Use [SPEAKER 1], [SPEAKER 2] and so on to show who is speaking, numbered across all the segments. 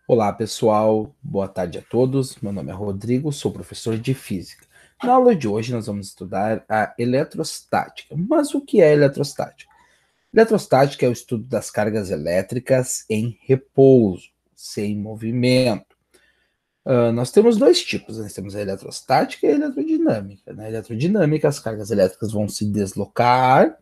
[SPEAKER 1] Olá, pessoal. Boa tarde a todos. Meu nome é Rodrigo, sou professor de física. Na aula de hoje, nós vamos estudar a eletrostática. Mas o que é eletrostática? Eletrostática é o estudo das cargas elétricas em repouso, sem movimento. Nós temos dois tipos, né? Nós temos a eletrostática e a eletrodinâmica. Na eletrodinâmica, as cargas elétricas vão se deslocar,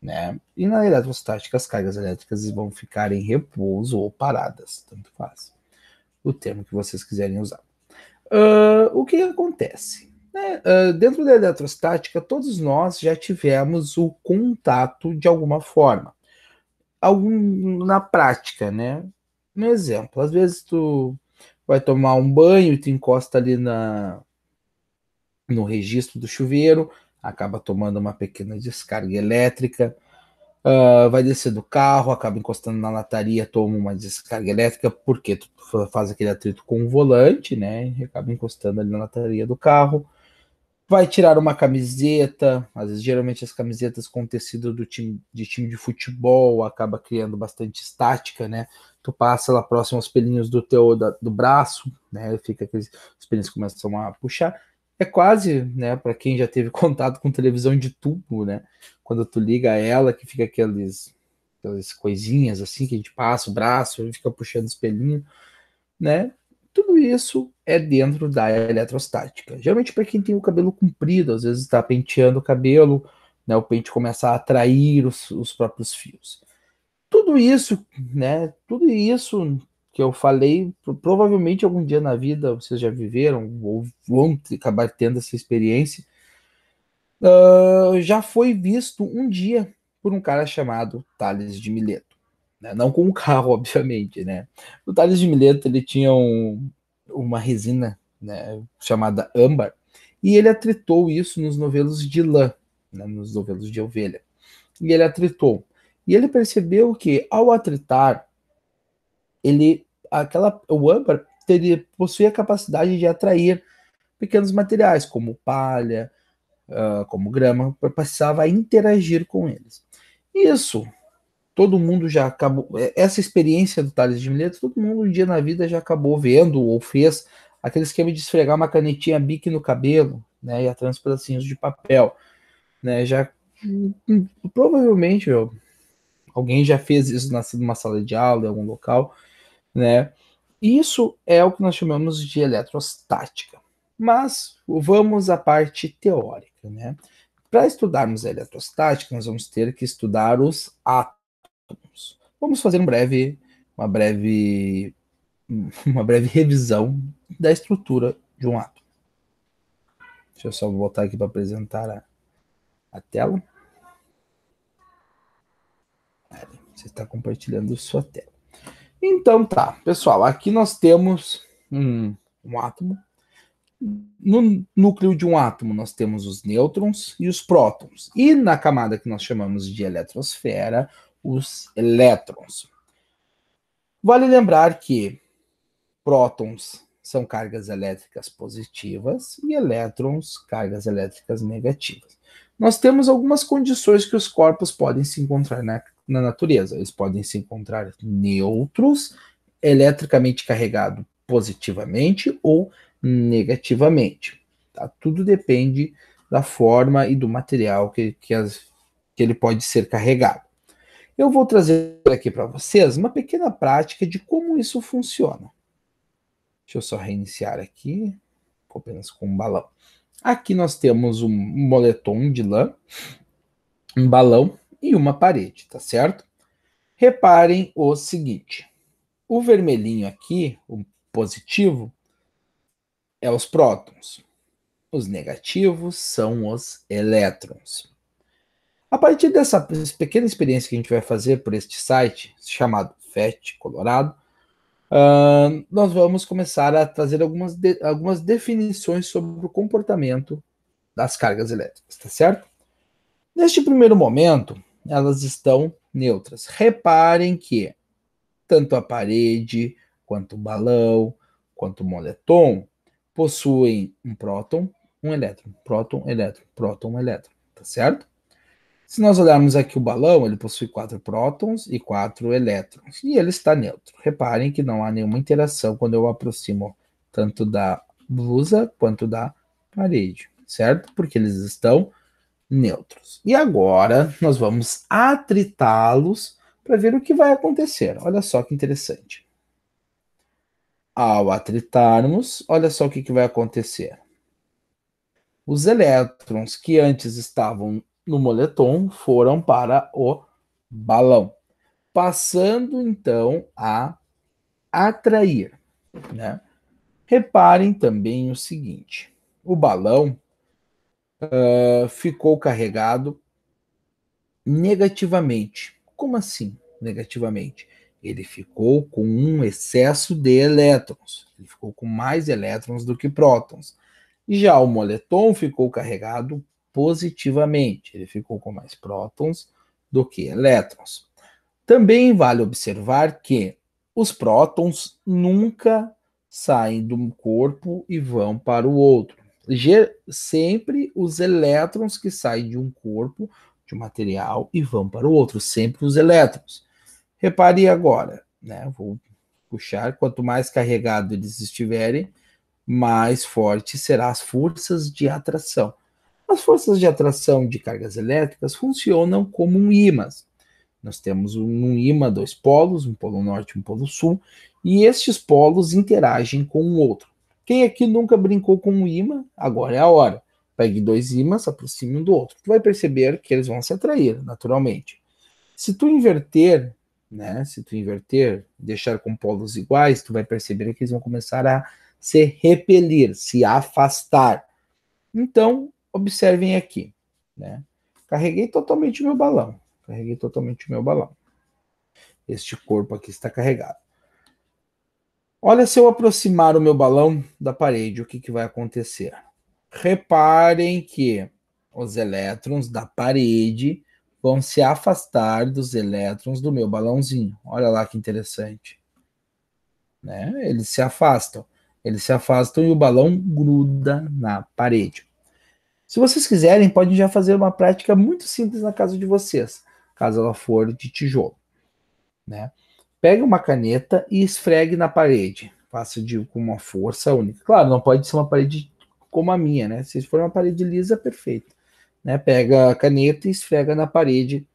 [SPEAKER 1] né? E na eletrostática, as cargas elétricas vão ficar em repouso ou paradas, tanto faz o termo que vocês quiserem usar. O que acontece? Né? Dentro da eletrostática, todos nós já tivemos o contato de alguma forma. Na prática, né? Um exemplo, às vezes tu vai tomar um banho e tu encosta ali no registro do chuveiro, acaba tomando uma pequena descarga elétrica. Vai descer do carro, acaba encostando na lataria, toma uma descarga elétrica, porque tu faz aquele atrito com o volante, né? E acaba encostando ali na lataria do carro. Vai tirar uma camiseta, às vezes, geralmente as camisetas com tecido de time de futebol, acaba criando bastante estática, né? Tu passa lá próximo aos pelinhos do braço, né? Fica aqueles, os pelinhos começam a puxar. É quase, né, para quem já teve contato com televisão de tubo, né? Quando tu liga ela, que fica aquelas coisinhas assim que a gente passa o braço e fica puxando os pelinhos, né? Tudo isso é dentro da eletrostática. Geralmente para quem tem o cabelo comprido, às vezes está penteando o cabelo, né? O pente começa a atrair os próprios fios. Tudo isso, né? Tudo isso que eu falei, provavelmente algum dia na vida vocês já viveram ou vão acabar tendo essa experiência. Já foi visto um dia por um cara chamado Tales de Mileto, né? Não com um carro, obviamente, né? O Tales de Mileto ele tinha uma resina, né, chamada âmbar e ele atritou isso nos novelos de lã, né, nos novelos de ovelha. E ele atritou. E ele percebeu que ao atritar, o âmbar possuía a capacidade de atrair pequenos materiais como palha, como grama, passava a interagir com eles. Isso, todo mundo já acabou. Essa experiência do Tales de Mileto, todo mundo um dia na vida já acabou vendo ou fez aquele esquema de esfregar uma canetinha Bic no cabelo, né? E atrás pedacinhos de papel, né? Provavelmente alguém já fez isso numa sala de aula, em algum local, né? Isso é o que nós chamamos de eletrostática. Mas vamos à parte teórica, né? Para estudarmos a eletrostática, nós vamos ter que estudar os átomos. Vamos fazer uma breve, uma breve revisão da estrutura de um átomo. Deixa eu só voltar aqui para apresentar a tela. Você está compartilhando sua tela. Então tá, pessoal, aqui nós temos um átomo. No núcleo de um átomo, nós temos os nêutrons e os prótons. E na camada que nós chamamos de eletrosfera, os elétrons. Vale lembrar que prótons são cargas elétricas positivas e elétrons, cargas elétricas negativas. Nós temos algumas condições que os corpos podem se encontrar na natureza. Eles podem se encontrar neutros, eletricamente carregados positivamente ou negativamente. Tá? Tudo depende da forma e do material que ele pode ser carregado. Eu vou trazer aqui para vocês uma pequena prática de como isso funciona. Deixa eu só reiniciar aqui, apenas com um balão. Aqui nós temos um moletom de lã, um balão e uma parede, tá certo? Reparem o seguinte: o vermelhinho aqui, o positivo, é os prótons. Os negativos são os elétrons. A partir dessa pequena experiência que a gente vai fazer por este site, chamado FET Colorado, nós vamos começar a trazer algumas definições sobre o comportamento das cargas elétricas, tá certo? Neste primeiro momento, elas estão neutras. Reparem que tanto a parede, quanto o balão, quanto o moletom possuem um próton, um elétron, próton, elétron, tá certo? Se nós olharmos aqui o balão, ele possui 4 prótons e 4 elétrons, e ele está neutro. Reparem que não há nenhuma interação quando eu aproximo tanto da blusa quanto da parede, certo? Porque eles estão neutros. E agora nós vamos atritá-los para ver o que vai acontecer. Olha só que interessante. Ao atritarmos, olha só o que vai acontecer. Os elétrons que antes estavam no moletom foram para o balão, passando então a atrair, né? Reparem também o seguinte: o balão ficou carregado negativamente. Como assim, negativamente? Ele ficou com um excesso de elétrons. Ele ficou com mais elétrons do que prótons. Já o moletom ficou carregado positivamente. Ele ficou com mais prótons do que elétrons. Também vale observar que os prótons nunca saem de um corpo e vão para o outro. Sempre os elétrons que saem de um corpo, de um material, e vão para o outro. Sempre os elétrons. Repare agora, né? Vou puxar. Quanto mais carregado eles estiverem, mais forte serão as forças de atração. As forças de atração de cargas elétricas funcionam como um ímã. Nós temos um ímã, dois polos, um polo norte e um polo sul, e estes polos interagem com o outro. Quem aqui nunca brincou com um ímã, agora é a hora. Pegue dois ímãs, aproxime um do outro. Tu vai perceber que eles vão se atrair, naturalmente. Se tu inverter, né, se tu inverter, deixar com polos iguais, tu vai perceber que eles vão começar a se repelir, se afastar. Então, observem aqui, né? Carreguei totalmente o meu balão. Carreguei totalmente o meu balão. Este corpo aqui está carregado. Olha, se eu aproximar o meu balão da parede, o que vai acontecer? Reparem que os elétrons da parede vão se afastar dos elétrons do meu balãozinho. Olha lá que interessante. Né? Eles se afastam. Eles se afastam e o balão gruda na parede. Se vocês quiserem, podem já fazer uma prática muito simples na casa de vocês, caso ela for de tijolo. Né? Pegue uma caneta e esfregue na parede. Faça com uma força única. Claro, não pode ser uma parede como a minha, né? Se for uma parede lisa, perfeito. Né? Pega a caneta e esfrega na parede.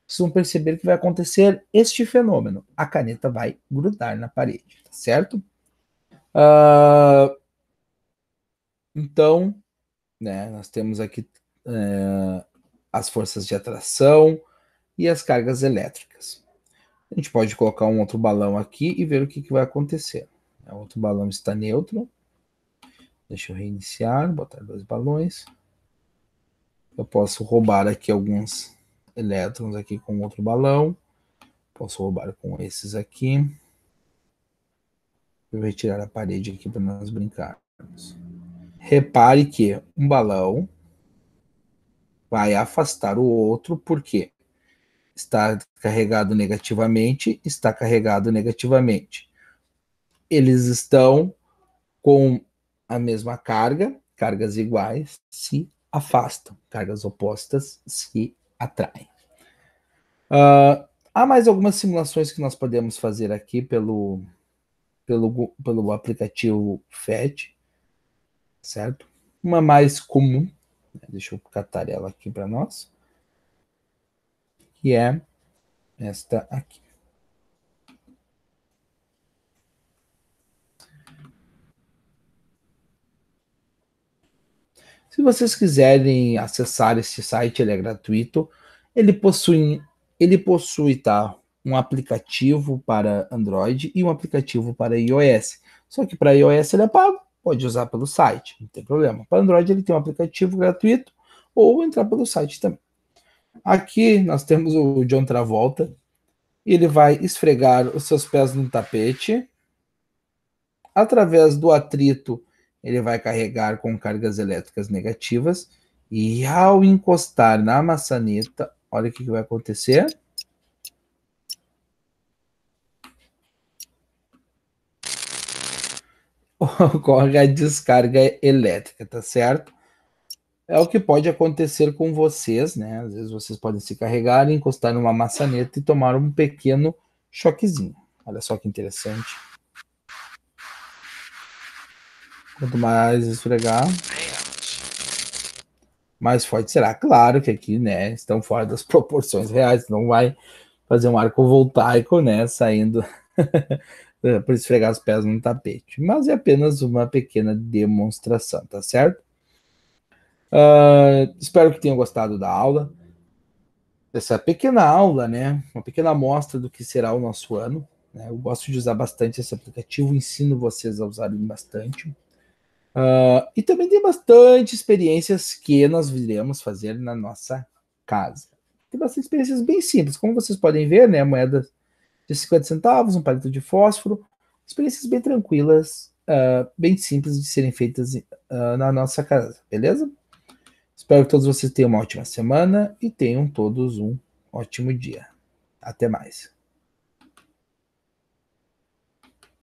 [SPEAKER 1] Vocês vão perceber que vai acontecer este fenômeno. A caneta vai grudar na parede, tá certo? Então, né, nós temos aqui as forças de atração e as cargas elétricas. A gente pode colocar um outro balão aqui e ver o que vai acontecer. O outro balão está neutro. Deixa eu reiniciar, botar dois balões. Eu posso roubar aqui alguns elétrons aqui com outro balão. Posso roubar com esses aqui. Eu vou retirar a parede aqui para nós brincarmos. Repare que um balão vai afastar o outro, porque está carregado negativamente, está carregado negativamente. Eles estão com a mesma carga, cargas iguais se afastam, cargas opostas se atraem. Há mais algumas simulações que nós podemos fazer aqui pelo aplicativo FET, certo? Uma mais comum, deixa eu catar ela aqui para nós, que é esta aqui. Se vocês quiserem acessar esse site, ele é gratuito. Ele possui tá, um aplicativo para Android e um aplicativo para iOS. Só que para iOS ele é pago, pode usar pelo site, não tem problema. Para Android ele tem um aplicativo gratuito ou entrar pelo site também. Aqui nós temos o John Travolta. Ele vai esfregar os seus pés no tapete. Através do atrito, ele vai carregar com cargas elétricas negativas. E ao encostar na maçaneta, olha o que vai acontecer. Ocorre a descarga elétrica, tá certo? é o que pode acontecer com vocês, né? Às vezes vocês podem se carregar, encostar numa maçaneta e tomar um pequeno choquezinho. Olha só que interessante. Quanto mais esfregar, mais forte será. Claro que aqui, né, estão fora das proporções reais, não vai fazer um arco voltaico, né, saindo por esfregar os pés no tapete. Mas é apenas uma pequena demonstração, tá certo? Espero que tenham gostado da aula, dessa pequena aula, né, uma pequena amostra do que será o nosso ano. Né? Eu gosto de usar bastante esse aplicativo, ensino vocês a usarem bastante. E também tem bastante experiências que nós iremos fazer na nossa casa. Tem bastante experiências bem simples, como vocês podem ver, né? Moeda de 50 centavos, um palito de fósforo, experiências bem tranquilas, bem simples de serem feitas na nossa casa, beleza? Espero que todos vocês tenham uma ótima semana e tenham todos um ótimo dia. Até mais.